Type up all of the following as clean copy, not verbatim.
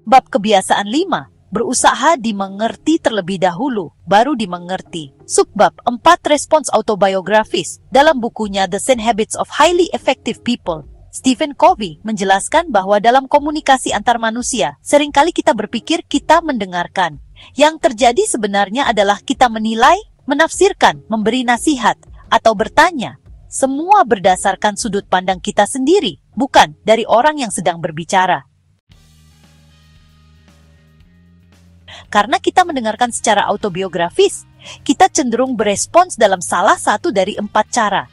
Bab kebiasaan 5. Berusaha dimengerti terlebih dahulu, baru dimengerti. Subbab 4. Respons autobiografis. Dalam bukunya The 10 Habits of Highly Effective People, Stephen Covey menjelaskan bahwa dalam komunikasi antar manusia, seringkali kita berpikir kita mendengarkan. Yang terjadi sebenarnya adalah kita menilai, menafsirkan, memberi nasihat, atau bertanya. Semua berdasarkan sudut pandang kita sendiri, bukan dari orang yang sedang berbicara. Karena kita mendengarkan secara autobiografis, kita cenderung berespons dalam salah satu dari 4 cara.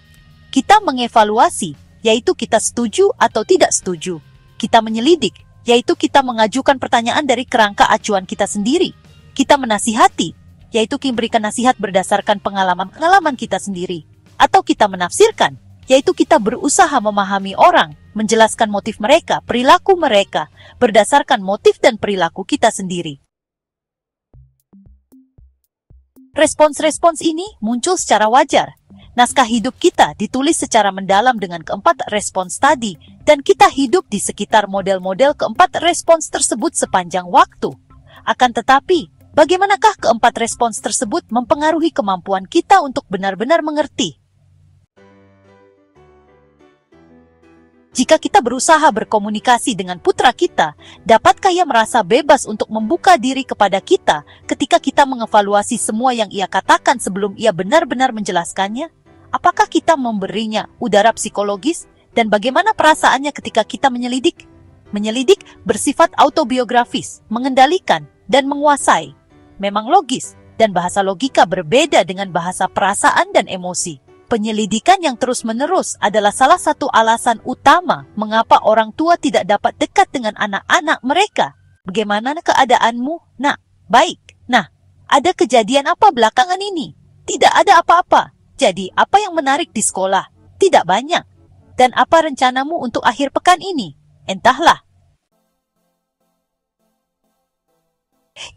Kita mengevaluasi, yaitu kita setuju atau tidak setuju. Kita menyelidik, yaitu kita mengajukan pertanyaan dari kerangka acuan kita sendiri. Kita menasihati, yaitu kita memberikan nasihat berdasarkan pengalaman kita sendiri. Atau kita menafsirkan, yaitu kita berusaha memahami orang, menjelaskan motif mereka, perilaku mereka, berdasarkan motif dan perilaku kita sendiri. Respons-respons ini muncul secara wajar. Naskah hidup kita ditulis secara mendalam dengan keempat respons tadi, dan kita hidup di sekitar model-model keempat respons tersebut sepanjang waktu. Akan tetapi, bagaimanakah keempat respons tersebut mempengaruhi kemampuan kita untuk benar-benar mengerti? Jika kita berusaha berkomunikasi dengan putra kita, dapatkah ia merasa bebas untuk membuka diri kepada kita ketika kita mengevaluasi semua yang ia katakan sebelum ia benar-benar menjelaskannya? Apakah kita memberinya udara psikologis? Dan bagaimana perasaannya ketika kita menyelidik? Menyelidik bersifat autobiografis, mengendalikan, dan menguasai. Memang logis, dan bahasa logika berbeda dengan bahasa perasaan dan emosi. Penyelidikan yang terus-menerus adalah salah satu alasan utama mengapa orang tua tidak dapat dekat dengan anak-anak mereka. Bagaimana keadaanmu? Nak, baik. Nah, ada kejadian apa belakangan ini? Tidak ada apa-apa. Jadi, apa yang menarik di sekolah? Tidak banyak. Dan apa rencanamu untuk akhir pekan ini? Entahlah.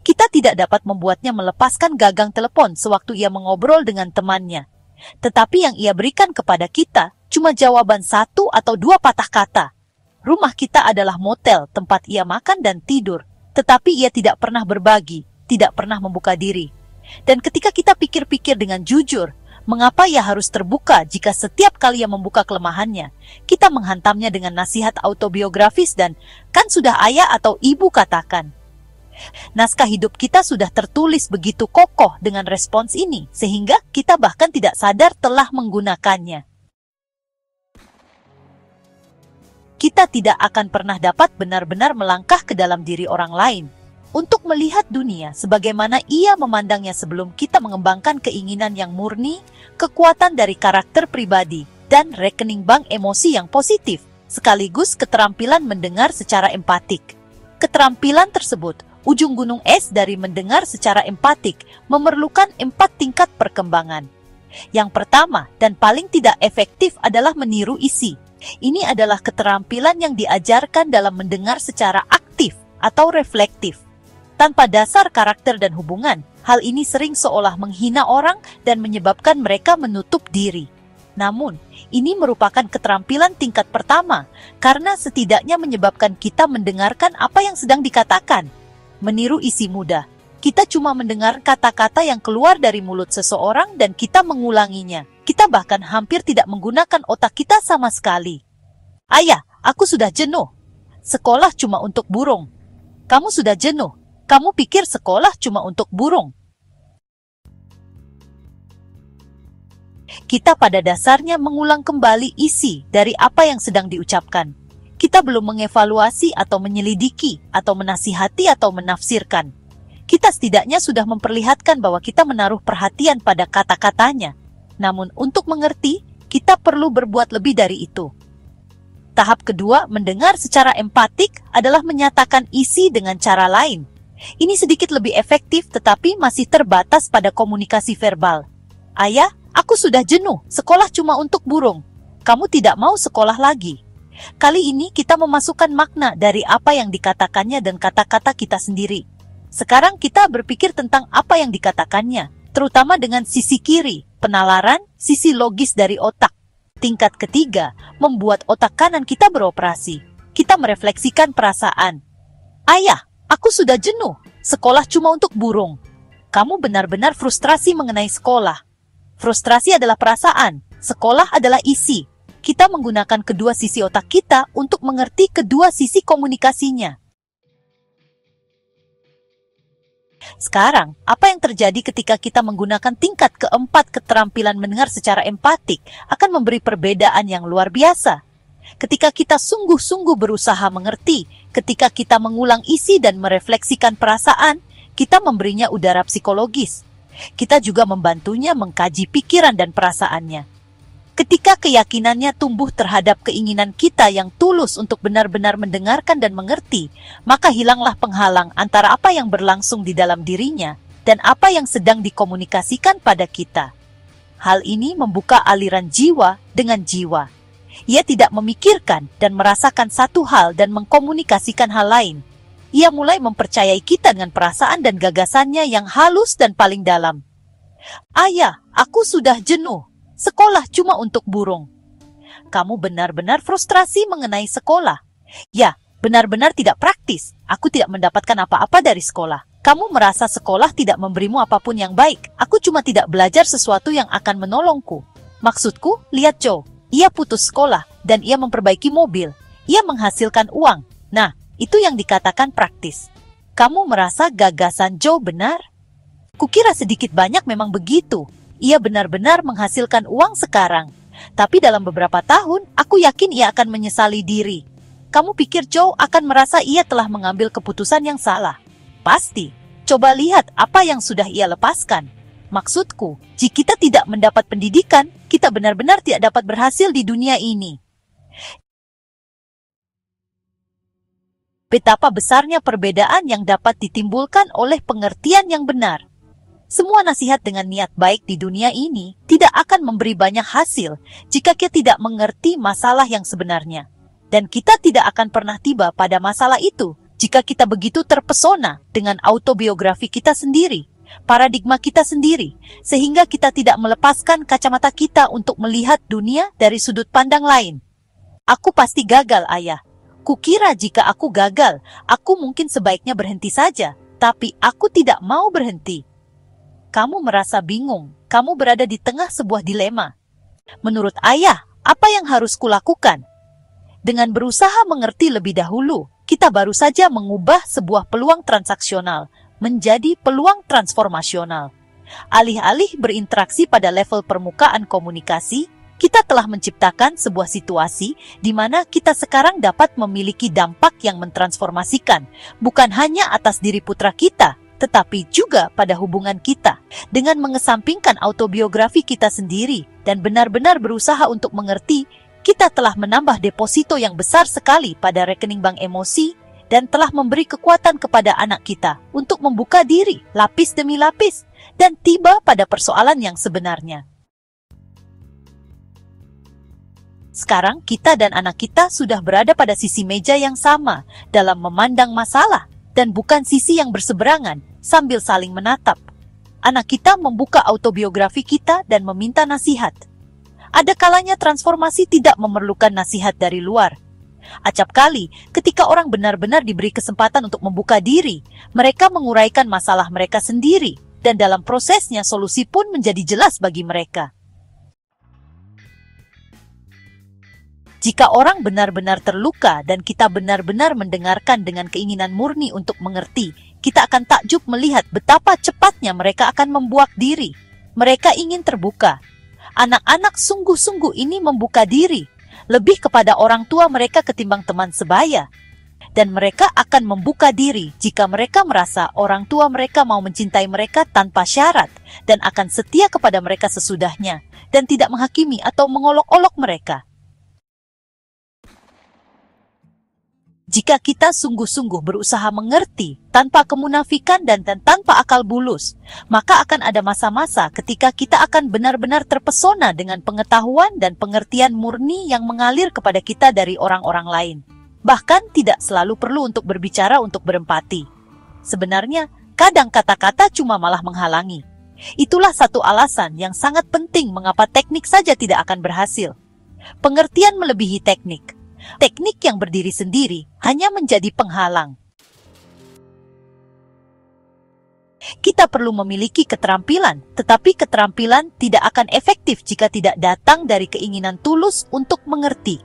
Kita tidak dapat membuatnya melepaskan gagang telepon sewaktu ia mengobrol dengan temannya. Tetapi yang ia berikan kepada kita cuma jawaban 1 atau 2 patah kata. Rumah kita adalah motel tempat ia makan dan tidur, tetapi ia tidak pernah berbagi, tidak pernah membuka diri. Dan ketika kita pikir-pikir dengan jujur, mengapa ia harus terbuka jika setiap kali ia membuka kelemahannya, kita menghantamnya dengan nasihat autobiografis dan kan sudah ayah atau ibu katakan. Naskah hidup kita sudah tertulis begitu kokoh dengan respons ini, sehingga kita bahkan tidak sadar telah menggunakannya. Kita tidak akan pernah dapat benar-benar melangkah ke dalam diri orang lain untuk melihat dunia sebagaimana ia memandangnya sebelum kita mengembangkan keinginan yang murni, kekuatan dari karakter pribadi, dan rekening bank emosi yang positif, sekaligus keterampilan mendengar secara empatik. Keterampilan tersebut, ujung gunung es dari mendengar secara empatik, memerlukan 4 tingkat perkembangan. Yang pertama dan paling tidak efektif adalah meniru isi. Ini adalah keterampilan yang diajarkan dalam mendengar secara aktif atau reflektif. Tanpa dasar karakter dan hubungan, hal ini sering seolah menghina orang dan menyebabkan mereka menutup diri. Namun, ini merupakan keterampilan tingkat pertama, karena setidaknya menyebabkan kita mendengarkan apa yang sedang dikatakan. Meniru isi mudah. Kita cuma mendengar kata-kata yang keluar dari mulut seseorang dan kita mengulanginya. Kita bahkan hampir tidak menggunakan otak kita sama sekali. Ayah, aku sudah jenuh. Sekolah cuma untuk burung. Kamu sudah jenuh. Kamu pikir sekolah cuma untuk burung. Kita pada dasarnya mengulang kembali isi dari apa yang sedang diucapkan. Kita belum mengevaluasi atau menyelidiki, atau menasihati atau menafsirkan. Kita setidaknya sudah memperlihatkan bahwa kita menaruh perhatian pada kata-katanya. Namun untuk mengerti, kita perlu berbuat lebih dari itu. Tahap kedua, mendengar secara empatik adalah menyatakan isi dengan cara lain. Ini sedikit lebih efektif tetapi masih terbatas pada komunikasi verbal. Ayah, aku sudah jenuh, sekolah cuma untuk burung. Kamu tidak mau sekolah lagi. Kali ini kita memasukkan makna dari apa yang dikatakannya dan kata-kata kita sendiri. Sekarang kita berpikir tentang apa yang dikatakannya, terutama dengan sisi kiri, penalaran, sisi logis dari otak. Tingkat ketiga, membuat otak kanan kita beroperasi. Kita merefleksikan perasaan. Ayah, Aku sudah jenuh. Sekolah cuma untuk burung. Kamu benar-benar frustrasi mengenai sekolah. Frustrasi adalah perasaan. Sekolah adalah isi. Kita menggunakan kedua sisi otak kita untuk mengerti kedua sisi komunikasinya. Sekarang, apa yang terjadi ketika kita menggunakan tingkat keempat keterampilan mendengar secara empatik akan memberi perbedaan yang luar biasa. Ketika kita sungguh-sungguh berusaha mengerti, ketika kita mengulang isi dan merefleksikan perasaan, kita memberinya udara psikologis. Kita juga membantunya mengkaji pikiran dan perasaannya. Ketika keyakinannya tumbuh terhadap keinginan kita yang tulus untuk benar-benar mendengarkan dan mengerti, maka hilanglah penghalang antara apa yang berlangsung di dalam dirinya dan apa yang sedang dikomunikasikan pada kita. Hal ini membuka aliran jiwa dengan jiwa. Ia tidak memikirkan dan merasakan satu hal dan mengkomunikasikan hal lain. Ia mulai mempercayai kita dengan perasaan dan gagasannya yang halus dan paling dalam. Ayah, aku sudah jenuh. Sekolah cuma untuk burung. Kamu benar-benar frustrasi mengenai sekolah. Ya, benar-benar tidak praktis. Aku tidak mendapatkan apa-apa dari sekolah. Kamu merasa sekolah tidak memberimu apapun yang baik. Aku cuma tidak belajar sesuatu yang akan menolongku. Maksudku, lihat Joe. Ia putus sekolah dan ia memperbaiki mobil. Ia menghasilkan uang. Nah, itu yang dikatakan praktis. Kamu merasa gagasan Joe benar? Kukira sedikit banyak memang begitu. Ia benar-benar menghasilkan uang sekarang. Tapi dalam beberapa tahun, aku yakin ia akan menyesali diri. Kamu pikir Joe akan merasa ia telah mengambil keputusan yang salah? Pasti. Coba lihat apa yang sudah ia lepaskan. Maksudku, jika kita tidak mendapat pendidikan, kita benar-benar tidak dapat berhasil di dunia ini. Betapa besarnya perbedaan yang dapat ditimbulkan oleh pengertian yang benar. Semua nasihat dengan niat baik di dunia ini tidak akan memberi banyak hasil jika kita tidak mengerti masalah yang sebenarnya. Dan kita tidak akan pernah tiba pada masalah itu jika kita begitu terpesona dengan autobiografi kita sendiri, paradigma kita sendiri, sehingga kita tidak melepaskan kacamata kita untuk melihat dunia dari sudut pandang lain. Aku pasti gagal, Ayah. Kukira jika aku gagal, aku mungkin sebaiknya berhenti saja, tapi aku tidak mau berhenti. Kamu merasa bingung, kamu berada di tengah sebuah dilema. Menurut Ayah, apa yang harus kulakukan? Dengan berusaha mengerti lebih dahulu, kita baru saja mengubah sebuah peluang transaksional menjadi peluang transformasional. Alih-alih berinteraksi pada level permukaan komunikasi, kita telah menciptakan sebuah situasi di mana kita sekarang dapat memiliki dampak yang mentransformasikan, bukan hanya atas diri putra kita, tetapi juga pada hubungan kita. Dengan mengesampingkan autobiografi kita sendiri dan benar-benar berusaha untuk mengerti, kita telah menambah deposito yang besar sekali pada rekening bank emosi dan telah memberi kekuatan kepada anak kita untuk membuka diri lapis demi lapis dan tiba pada persoalan yang sebenarnya. Sekarang kita dan anak kita sudah berada pada sisi meja yang sama dalam memandang masalah dan bukan sisi yang berseberangan sambil saling menatap. Anak kita membuka autobiografi kita dan meminta nasihat. Ada kalanya transformasi tidak memerlukan nasihat dari luar. Acap kali, ketika orang benar-benar diberi kesempatan untuk membuka diri, mereka menguraikan masalah mereka sendiri, dan dalam prosesnya solusi pun menjadi jelas bagi mereka. Jika orang benar-benar terluka dan kita benar-benar mendengarkan dengan keinginan murni untuk mengerti, kita akan takjub melihat betapa cepatnya mereka akan membuak diri. Mereka ingin terbuka. Anak-anak sungguh-sungguh ini membuka diri, lebih kepada orang tua mereka ketimbang teman sebaya. Dan mereka akan membuka diri jika mereka merasa orang tua mereka mau mencintai mereka tanpa syarat dan akan setia kepada mereka sesudahnya dan tidak menghakimi atau mengolok-olok mereka. Jika kita sungguh-sungguh berusaha mengerti tanpa kemunafikan dan tanpa akal bulus, maka akan ada masa-masa ketika kita akan benar-benar terpesona dengan pengetahuan dan pengertian murni yang mengalir kepada kita dari orang-orang lain. Bahkan tidak selalu perlu untuk berbicara untuk berempati. Sebenarnya, kadang kata-kata cuma malah menghalangi. Itulah satu alasan yang sangat penting mengapa teknik saja tidak akan berhasil. Pengertian melebihi teknik. Teknik yang berdiri sendiri hanya menjadi penghalang. Kita perlu memiliki keterampilan, tetapi keterampilan tidak akan efektif jika tidak datang dari keinginan tulus untuk mengerti.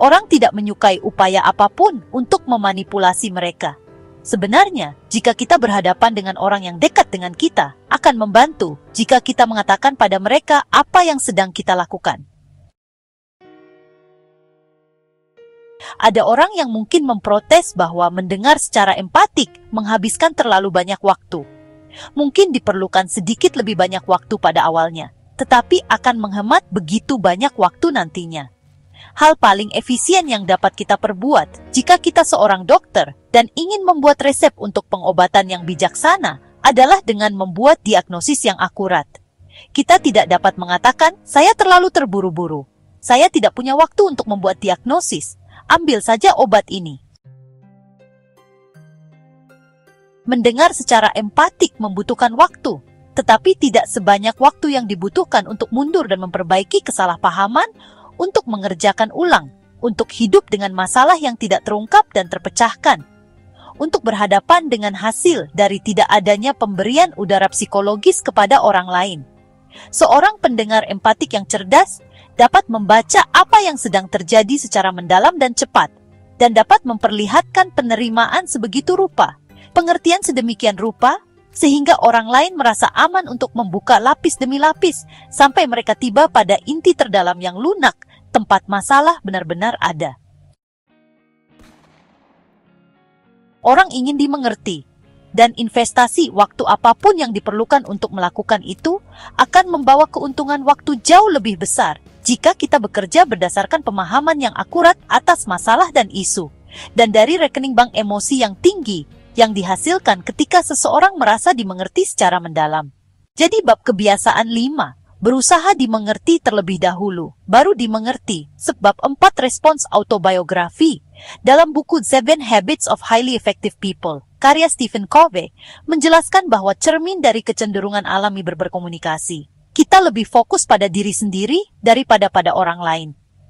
Orang tidak menyukai upaya apapun untuk memanipulasi mereka. Sebenarnya, jika kita berhadapan dengan orang yang dekat dengan kita, akan membantu jika kita mengatakan pada mereka apa yang sedang kita lakukan. Ada orang yang mungkin memprotes bahwa mendengar secara empatik menghabiskan terlalu banyak waktu. Mungkin diperlukan sedikit lebih banyak waktu pada awalnya, tetapi akan menghemat begitu banyak waktu nantinya. Hal paling efisien yang dapat kita perbuat jika kita seorang dokter dan ingin membuat resep untuk pengobatan yang bijaksana adalah dengan membuat diagnosis yang akurat. Kita tidak dapat mengatakan, "Saya terlalu terburu-buru. Saya tidak punya waktu untuk membuat diagnosis. Ambil saja obat ini." Mendengar secara empatik membutuhkan waktu, tetapi tidak sebanyak waktu yang dibutuhkan untuk mundur dan memperbaiki kesalahpahaman, untuk mengerjakan ulang, untuk hidup dengan masalah yang tidak terungkap dan terpecahkan, untuk berhadapan dengan hasil dari tidak adanya pemberian udara psikologis kepada orang lain. Seorang pendengar empatik yang cerdas dapat membaca apa yang sedang terjadi secara mendalam dan cepat, dan dapat memperlihatkan penerimaan sebegitu rupa, pengertian sedemikian rupa, sehingga orang lain merasa aman untuk membuka lapis demi lapis, sampai mereka tiba pada inti terdalam yang lunak, tempat masalah benar-benar ada. Orang ingin dimengerti, dan investasi waktu apapun yang diperlukan untuk melakukan itu akan membawa keuntungan waktu jauh lebih besar jika kita bekerja berdasarkan pemahaman yang akurat atas masalah dan isu, dan dari rekening bank emosi yang tinggi yang dihasilkan ketika seseorang merasa dimengerti secara mendalam. Jadi bab kebiasaan 5, berusaha dimengerti terlebih dahulu, baru dimengerti, sebab 4 respons autobiografi dalam buku 7 Habits of Highly Effective People, karya Stephen Covey, menjelaskan bahwa cermin dari kecenderungan alami berkomunikasi. Kita lebih fokus pada diri sendiri daripada pada orang lain.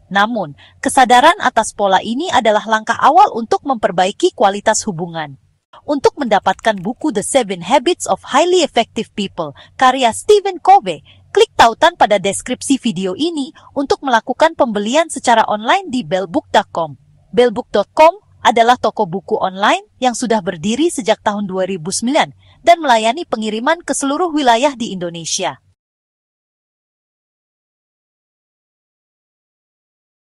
Namun, kesadaran atas pola ini adalah langkah awal untuk memperbaiki kualitas hubungan. Untuk mendapatkan buku The 7 Habits of Highly Effective People, karya Stephen Covey, klik tautan pada deskripsi video ini untuk melakukan pembelian secara online di bellbook.com. Bellbook.com adalah toko buku online yang sudah berdiri sejak tahun 2009 dan melayani pengiriman ke seluruh wilayah di Indonesia.